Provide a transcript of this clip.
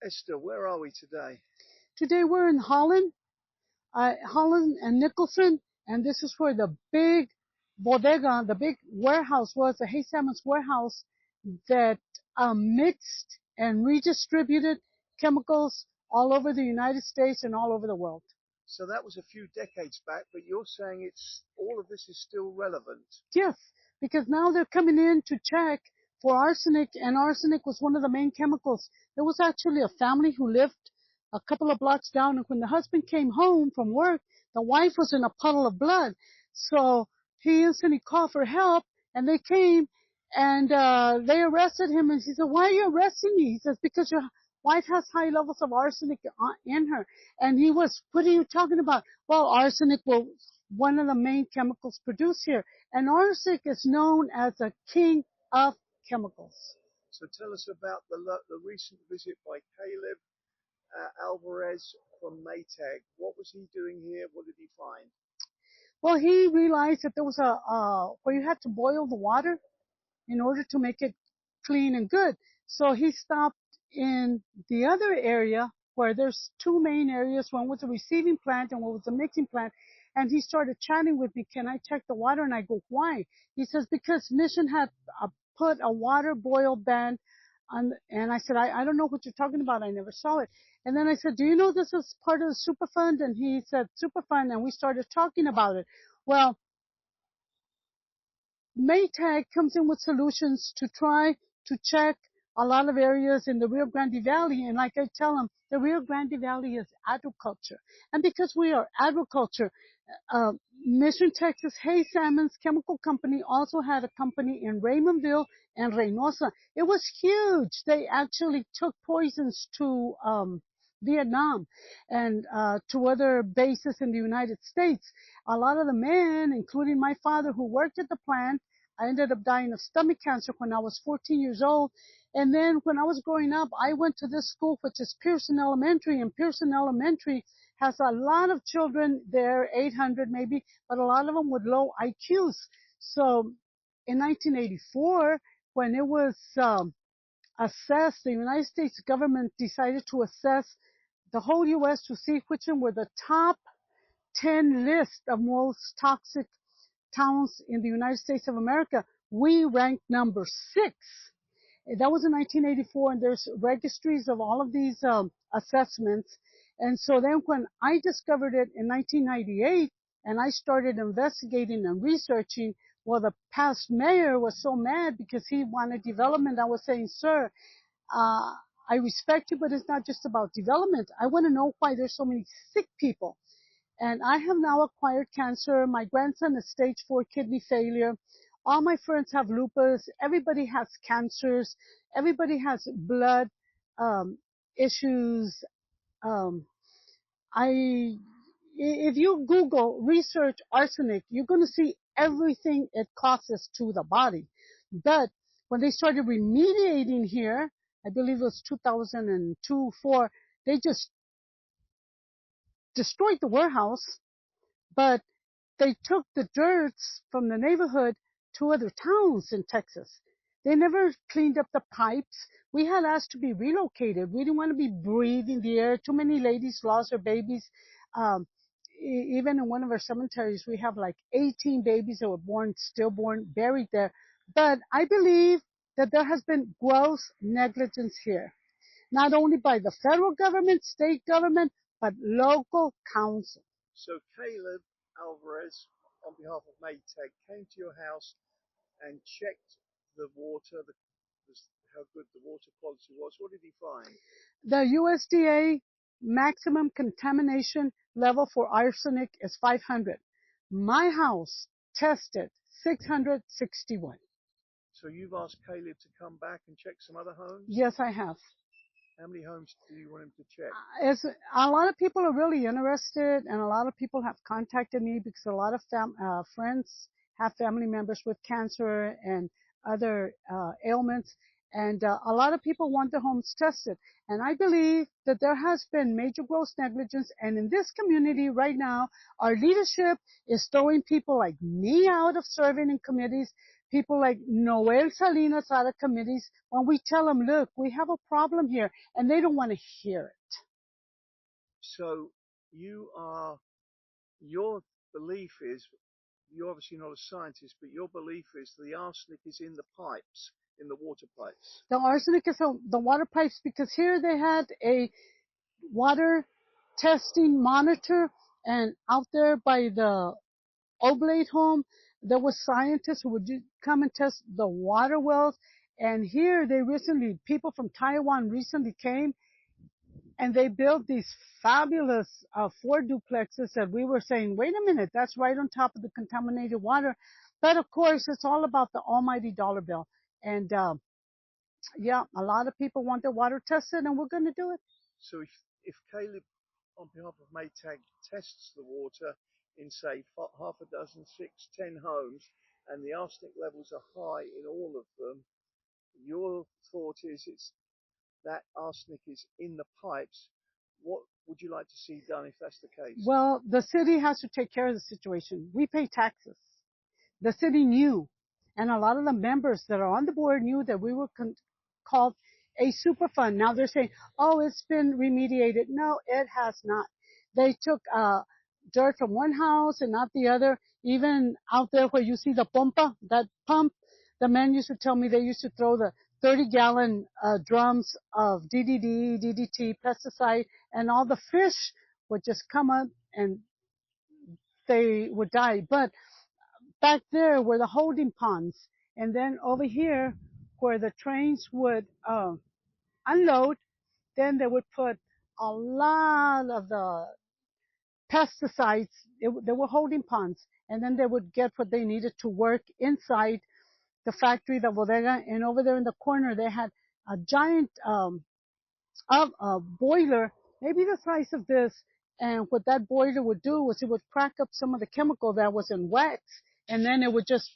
Esther, where are we today? Today we're in Holland, Holland and Nicholson, and this is where the big bodega, the big warehouse was, the Hayes-Sammons warehouse that mixed and redistributed chemicals all over the United States and all over the world. So that was a few decades back, but you're saying it's all of this is still relevant. Yes, because now they're coming in to check for arsenic, and arsenic was one of the main chemicals. There was actually a family who lived a couple of blocks down, and when the husband came home from work, the wife was in a puddle of blood. So he instantly called for help, and they came, and they arrested him, and he said, "Why are you arresting me?" He says, "Because your wife has high levels of arsenic in her." And he was, "What are you talking about?" "Well, arsenic was one of the main chemicals produced here. And arsenic is known as the king of chemicals." So tell us about the recent visit by Caleb Alvarez from Maytag. What was he doing here? What did he find? Well, he realized that there was where you had to boil the water in order to make it clean and good. So he stopped in the other area where there's two main areas. One was a receiving plant and one was a mixing plant. And he started chatting with me. "Can I check the water?" And I go, "Why?" He says, "Because Mission had put a water boil ban on." And I said, I don't know what you're talking about. I never saw it. And then I said, "Do you know this is part of the Superfund?" And he said, "Superfund." And we started talking about it. Well, Maytag comes in with solutions to try to check a lot of areas in the Rio Grande Valley. And like I tell them, the Rio Grande Valley is agriculture. And because we are agriculture, Mission, Texas, Hayes-Sammons Chemical Company also had a company in Raymondville and Reynosa. It was huge. They actually took poisons to Vietnam and to other bases in the United States. A lot of the men, including my father who worked at the plant, I ended up dying of stomach cancer when I was 14 years old. And then when I was growing up, I went to this school, which is Pearson Elementary, and Pearson Elementary has a lot of children there, 800 maybe, but a lot of them with low IQs. So in 1984, when it was assessed, the United States government decided to assess the whole U.S. to see which one were the top 10 list of most toxic towns in the United States of America. We ranked number 6. That was in 1984, and there's registries of all of these assessments. And so then when I discovered it in 1998, and I started investigating and researching, well, the past mayor was so mad because he wanted development. I was saying, "Sir, I respect you, but it's not just about development. I want to know why there's so many sick people." And I have now acquired cancer. My grandson has stage 4 kidney failure. All my friends have lupus. Everybody has cancers. Everybody has blood issues. If you Google research arsenic, you're going to see everything it causes to the body. But when they started remediating here, I believe it was 2002, 4, they just destroyed the warehouse, but they took the dirts from the neighborhood to other towns in Texas. They never cleaned up the pipes. We had asked to be relocated. We didn't want to be breathing the air. Too many ladies lost their babies. Even in one of our cemeteries, we have like 18 babies that were born, stillborn, buried there. But I believe that there has been gross negligence here, not only by the federal government, state government, but local council. So Caleb Alvarez, on behalf of Maytag, came to your house and checked the water, how good the water quality was. What did he find? The USDA maximum contamination level for arsenic is 500. My house tested 661. So you've asked Caleb to come back and check some other homes? Yes, I have. How many homes do you want him to check? A lot of people are really interested, and a lot of people have contacted me because a lot of friends have family members with cancer and other ailments. And a lot of people want their homes tested. And I believe that there has been major gross negligence. And in this community right now, our leadership is throwing people like me out of serving in committees. people like Noel Salinas out of committees, when we tell them, look, we have a problem here, and they don't want to hear it. So your belief is, you're obviously not a scientist, but your belief is the arsenic is in the pipes, in the water pipes. The arsenic is on the water pipes, because here they had a water testing monitor, and out there by the Oblate home, there were scientists who would come and test the water wells. And here people from Taiwan recently came, and they built these fabulous 4 duplexes that we were saying, wait a minute, that's right on top of the contaminated water. But of course, it's all about the almighty dollar bill. And yeah, a lot of people want their water tested, and we're going to do it. So if Caleb, on behalf of Maytag, tests the water in, say, half a dozen, 6, 10 homes, and the arsenic levels are high in all of them, your thought is it's that arsenic is in the pipes. What would you like to see done if that's the case? Well, the city has to take care of the situation. We pay taxes. The city knew, and a lot of the members that are on the board knew that we were called a Superfund. Now they're saying, oh, it's been remediated. No, it has not. They took dirt from one house and not the other. Even out there where you see the pompa, that pump, the men used to tell me they used to throw the 30-gallon drums of DDD, DDT, pesticide, and all the fish would just come up and they would die. But back there were the holding ponds. And then over here, where the trains would unload, then they would put a lot of the pesticides. They were holding ponds. And then they would get what they needed to work inside the factory, the bodega. And over there in the corner, they had a giant a boiler, maybe the size of this. And what that boiler would do was it would crack up some of the chemical that was in wax, and then it would just